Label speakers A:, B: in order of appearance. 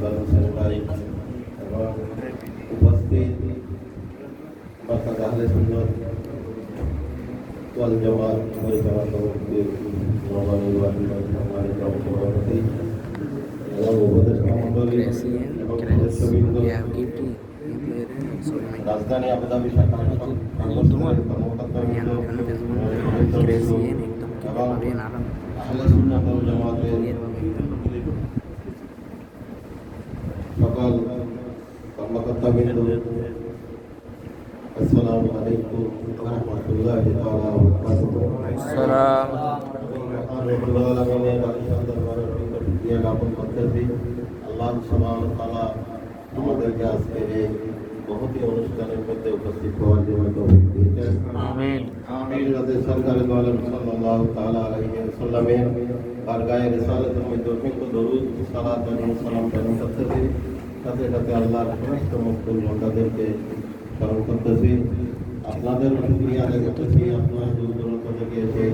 A: ব্যালন্স sanitary এবং উপস্থিত বার্তা আহলে সুন্নাত ওয়াল জামাত পরিচালনা কমিটির নবনির্বাচিত সম্মানিত সভাপতি এবং উপদেষ্টা মণ্ডলী এবং সদস্যবৃন্দ, রাজধানী আবুধাবি শাখার কর্মকর্তাবৃন্দ এবং আহলে সুন্নাত ওয়াল জামাতের সকল কর্মকর্তাবৃন্দ, আসসালামু আলাইকুম ওয়া রাহমাতুল্লাহি তাআলা ওয়া বারাকাতুহু।
B: আসসালাম।
A: রব্বুল আলামিনের বারিশাল দরবারে শুকরিয়া জ্ঞাপন করতেছি। আল্লাহ সুবহানাহু ওয়া তাআলা আমাদেরকে আজকে এই মহতী অনুষ্ঠানের মধ্যে উপস্থিত হওয়ার জন্য তৌফিক দিয়েছেন।
B: আমিন।
A: হযরত সরকারে দো আলম সাল্লাল্লাহু তাআলা আলাইহি ওয়াসাল্লামের বারগায়ে রিসালাতের মধ্যে অসংখ্য দরুদ সালাত এবং সালাম প্রেরণ করতেছি। সাথে সাথে আল্লাহর সমস্ত মকবুল বান্দাদেরকে স্মরণ করতেছি। আপনাদের শুকরিয়া আদায় করতেছি। আপনারা দূর দূরান্ত থেকে এসে